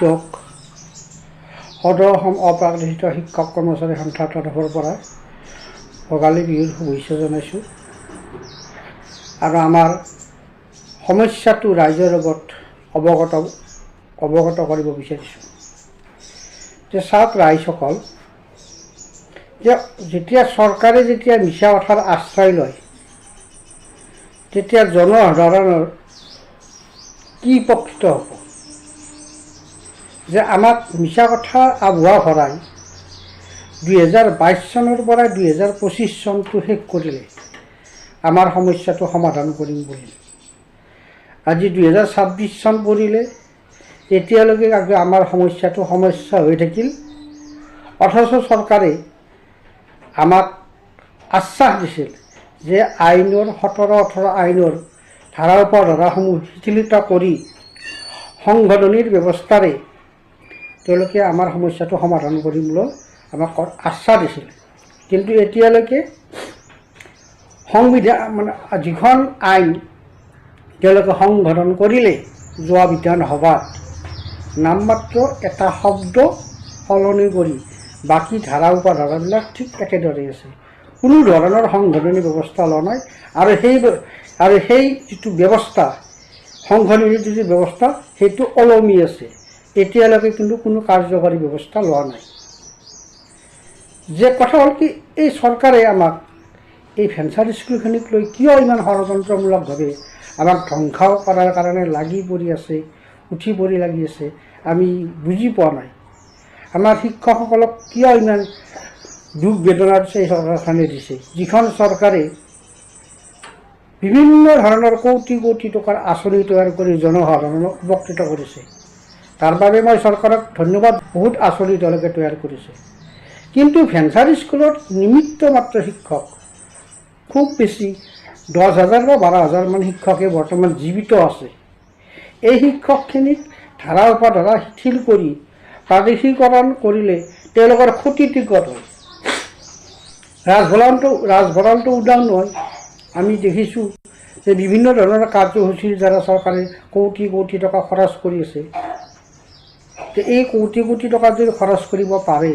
ৰাইজক সদৌ অসম অপ্ৰাকৃতিক শিক্ষক কৰ্মচাৰী সন্থাৰ তৰফৰ পৰা ভোগালী বিহুৰ শুভেচ্ছা জনাইছোঁ আৰু আমাৰ সমস্যাটো ৰাইজৰ লগত অৱগত কৰিব বিচাৰিছোঁ যে চাওক ৰাইজসকল, যে যেতিয়া চৰকাৰে যেতিয়া মিছা কথাৰ আশ্ৰয় লয় তেতিয়া জনসাধাৰণৰ কি উপকৃত হ'ব? যে আমাক মিছা কথা আভুৱা ভৰাই 2022 চনৰ পৰা 2025 চনটো শেষ কৰিলে আমাৰ সমস্যাটো সমাধান কৰিম বুলি। আজি 2026 চন পৰিলে, এতিয়ালৈকে আমাৰ সমস্যা হৈ থাকিল। অথচ চৰকাৰে আমাক আশ্বাস দিছিল যে আইনৰ 17-18 আইনৰ ধাৰা উপধাৰাসমূহ শিথিলত কৰি সংশোধনীৰ ব্যৱস্থাৰে তেওঁলোকে আমাৰ সমস্যাটো সমাধান কৰিবলৈ আমাক আশ্বাস দিছিল। কিন্তু এতিয়ালৈকে সংবিধান যিখন আইন তেওঁলোকে সংশোধন কৰিলে যোৱা বিধানসভাত, নামমাত্ৰ এটা শব্দ সলনি কৰি বাকী ধাৰা উপধাৰাবিলাক ঠিক একেদৰে আছে। কোনো ধৰণৰ সংশোধনী ব্যৱস্থা লোৱা নাই আৰু সেই যিটো ব্যৱস্থা, সংশোধনীৰ যিটো ব্যৱস্থা, সেইটো ওলমি আছে। এতিয়ালৈকে কিন্তু কোনো কাৰ্যকৰী ব্যৱস্থা লোৱা নাই। যে কথা হ'ল কি, এই চৰকাৰে আমাক এই ভেঞ্চাৰ স্কুলখিনিক লৈ কিয় ইমান ষড়যন্ত্ৰমূলকভাৱে আমাক ধ্বংস কৰাৰ কাৰণে উঠি পৰি লাগি আছে, আমি বুজি পোৱা নাই। আমাৰ শিক্ষকসকলক কিয় ইমান দুখ বেদনাৰ এই চৰকাৰখনে দিছে, যিখন চৰকাৰে বিভিন্ন ধৰণৰ কোটি কোটি টকাৰ আঁচনি তৈয়াৰ কৰি জনসাধাৰণক উপকৃত কৰিছে। তাৰ বাবে মই চৰকাৰক ধন্যবাদ। বহুত আঁচনি তেওঁলোকে তৈয়াৰ কৰিছে। কিন্তু ভেঞ্চাৰ স্কুলত নিমিত্ত মাত্ৰ শিক্ষক, খুব বেছি 10,000 বা 12,000 মান শিক্ষকে বৰ্তমান জীৱিত আছে। এই শিক্ষকখিনিক ধাৰা উপধাৰা শিথিল কৰি প্ৰাদেশিকৰণ কৰিলে তেওঁলোকৰ ক্ষতিটো ক'ত হয়? ৰাজভঁৰালটো উদাহৰণ নহয়। আমি দেখিছোঁ যে বিভিন্ন ধৰণৰ কাৰ্যসূচীৰ দ্বাৰা চৰকাৰে কোটি কোটি টকা খৰচ কৰি আছে। এই কোটি কোটি টকা যদি খৰচ কৰিব পাৰে,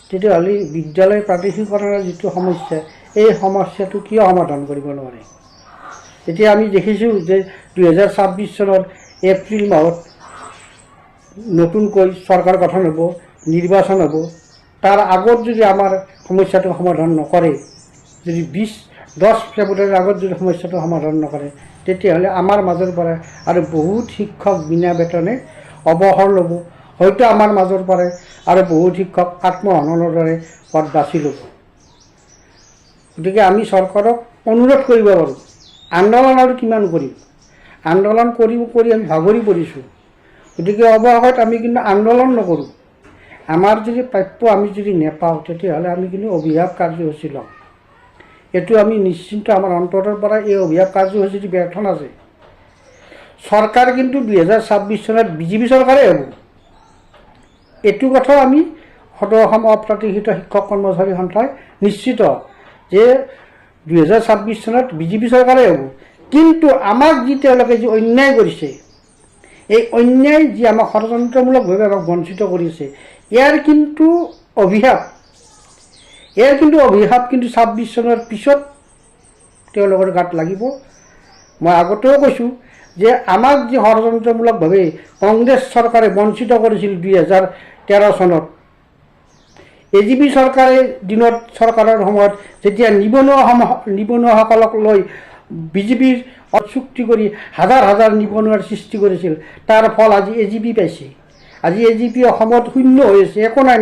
তেতিয়াহ'লে বিদ্যালয় প্ৰাদেশিকৰণৰ যিটো সমস্যা, এই সমস্যাটো কিয় সমাধান কৰিব নোৱাৰে? এতিয়া আমি দেখিছোঁ যে 2026 চনৰ এপ্ৰিল মাহত নতুনকৈ চৰকাৰ গঠন হ'ব, নিৰ্বাচন হ'ব। তাৰ আগত যদি আমাৰ সমস্যাটো সমাধান নকৰে, যদি 10 ফেব্ৰুৱাৰীৰ আগত যদি সমস্যাটো সমাধান নকৰে, তেতিয়াহ'লে আমাৰ মাজৰ পৰা আৰু বহুত শিক্ষক বিনা বেতনে অৱসৰ ল'ব। হয়তো আমাৰ মাজৰ পৰাই আৰু বহুত শিক্ষক আত্মহননৰ দৰে পথ বাছি ল'ব। গতিকে আমি চৰকাৰক অনুৰোধ কৰিব পাৰোঁ, আন্দোলন আৰু কিমান কৰিম? আন্দোলন কৰি আমি ভাগৰি পৰিছোঁ। গতিকে অৱশেষত আমি কিন্তু আন্দোলন নকৰোঁ। আমাৰ যদি প্ৰাপ্য আমি যদি নেপাওঁ, তেতিয়াহ'লে আমি কিন্তু অভিশাপ কাৰ্যসূচী ল'ম। এইটো আমি নিশ্চিন্ত, আমাৰ অন্তৰৰ পৰা এই অভিশাপ কাৰ্যসূচীটো ব্যৰ্থ নাযায়। চৰকাৰ কিন্তু 2026 চনত বিজেপি চৰকাৰেই হ'ব। এইটো কথাও আমি সদৌ অসম অপ্ৰাকৃতিক শিক্ষক কৰ্মচাৰী সন্থাই নিশ্চিত যে 2026 চনত বিজেপি চৰকাৰেই হ'ব। কিন্তু আমাক যি তেওঁলোকে যি অন্যায় কৰিছে, এই অন্যায় যি আমাক ষড়যন্ত্ৰমূলকভাৱে আমাক বঞ্চিত কৰিছে, ইয়াৰ কিন্তু অভিশাপ কিন্তু 26 চনৰ পিছত তেওঁলোকৰ গাত লাগিব। মই আগতেও কৈছোঁ যে আমাক যি ষড়যন্ত্ৰমূলকভাৱে কংগ্ৰেছ চৰকাৰে বঞ্চিত কৰিছিল 2013 চনত, এজিপি চৰকাৰে দিনত চৰকাৰৰ সময়ত যেতিয়া নিবনুৱাসকলক লৈ বিজেপিৰ চুক্তি কৰি হাজাৰ হাজাৰ নিবনুৱাৰ সৃষ্টি কৰিছিল, তাৰ ফল আজি এজিপি পাইছে। আজি এজিপি অসমত শূন্য হৈ আছে, একো নাই,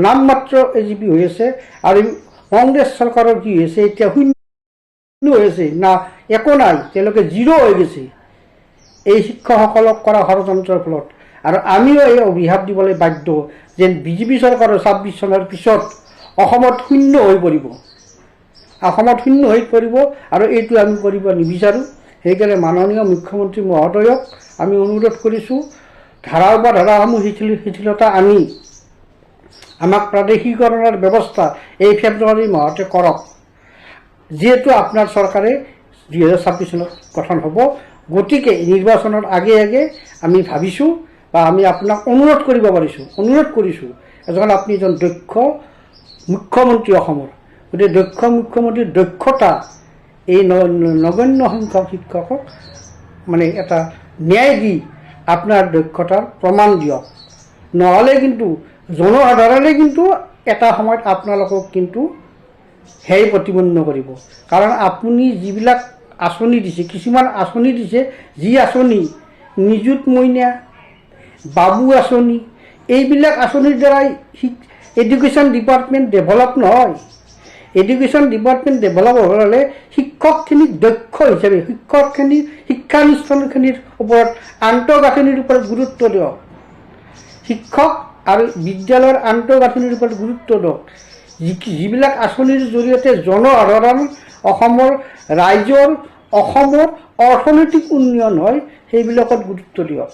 নামমাত্ৰ এজিপি হৈ আছে। আৰু কংগ্ৰেছ চৰকাৰৰ কি হৈছে, এতিয়া শূন্য হৈ আছে, না একো নাই, তেওঁলোকে জিৰ' হৈ গৈছে এই শিক্ষকসকলক কৰা ষড়যন্ত্ৰৰ ফলত। আৰু আমিও এই অভিশাপ দিবলৈ বাধ্য যেন বিজেপি চৰকাৰৰ 26 চনৰ পিছত অসমত শূন্য হৈ পৰিব, আৰু এইটো আমি কৰিব নিবিচাৰোঁ। সেইকাৰণে মাননীয় মুখ্যমন্ত্ৰী মহোদয়ক আমি অনুৰোধ কৰিছোঁ, ধাৰা উপধাৰাসমূহ শিথিলতা আনি আমাক প্ৰাদেশিকৰণৰ ব্যৱস্থা এই ফেব্ৰুৱাৰী মাহতে কৰক। যিহেতু আপোনাৰ চৰকাৰে 2026 চনত গঠন হ'ব, গতিকে নিৰ্বাচনৰ আগে আগে আমি ভাবিছোঁ বা আমি আপোনাক অনুৰোধ কৰিছোঁ এজন আপুনি এজন দক্ষ মুখ্যমন্ত্ৰী অসমৰ, গতিকে দক্ষ মুখ্যমন্ত্ৰীৰ দক্ষতা এই নগণ্য সংখ্যক শিক্ষকক মানে এটা ন্যায় দি আপোনাৰ দক্ষতাৰ প্ৰমাণ দিয়ক, নহ'লে কিন্তু জনসাধাৰণে কিন্তু এটা সময়ত আপোনালোকক কিন্তু হেই প্ৰতিপন্ন কৰিব। কাৰণ আপুনি যিবিলাক আঁচনি দিছে, কিছুমান আঁচনি দিছে, যি আঁচনি নিযুত মইনা, বাবু আঁচনি, এইবিলাক আঁচনিৰ দ্বাৰাই এডুকেশ্যন ডিপাৰ্টমেণ্ট ডেভেলপ নহয়। এডুকেশ্যন ডিপাৰ্টমেণ্ট ডেভেলপ হ'লে শিক্ষকখিনিক দক্ষ হিচাপে শিক্ষানুষ্ঠানখিনিৰ ওপৰত আন্তঃগাঁথনিৰ ওপৰত গুৰুত্ব দিয়ক, শিক্ষক আৰু বিদ্যালয়ৰ আন্তঃগাঁথনিৰ ওপৰত গুৰুত্ব দিয়ক। যিবিলাক আঁচনিৰ জৰিয়তে জনসাধাৰণ অসমৰ ৰাইজৰ অসমৰ অৰ্থনৈতিক উন্নয়ন হয় সেইবিলাকত গুৰুত্ব দিয়ক।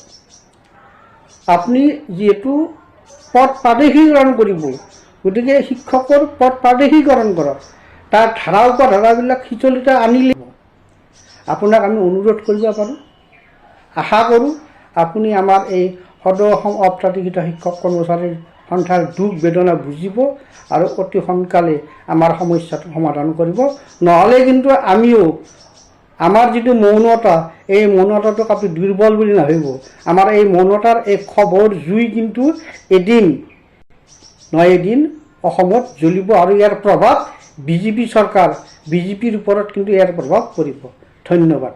আপুনি যিহেতু পদ প্ৰাদেশিকৰণ কৰিব, গতিকে শিক্ষকৰ পদ প্ৰাদেশিকৰণ কৰক, তাৰ ধাৰা উপধাৰাবিলাক শীতলতা আনিলে আপোনাক আমি অনুৰোধ কৰিব পাৰোঁ। আশা কৰোঁ আপুনি আমাৰ এই সদৌ অসম অপ্ৰাদেশিত শিক্ষক কৰ্মচাৰীৰ সন্থাৰ দুখ বেদনা বুজিব আৰু অতি সোনকালে আমাৰ সমস্যাটো সমাধান কৰিব। নহ'লে কিন্তু আমিও আমাৰ যিটো মৌনতা, এই মৌনতাটোক আপুনি দুৰ্বল বুলি নাভাবিব। আমাৰ এই মৌনতাৰ এই খবৰ জুই কিন্তু এদিন অসমত জ্বলিব আৰু ইয়াৰ প্ৰভাৱ বিজেপি চৰকাৰ, বিজেপিৰ ওপৰত কিন্তু ইয়াৰ প্ৰভাৱ পৰিব। ধন্যবাদ।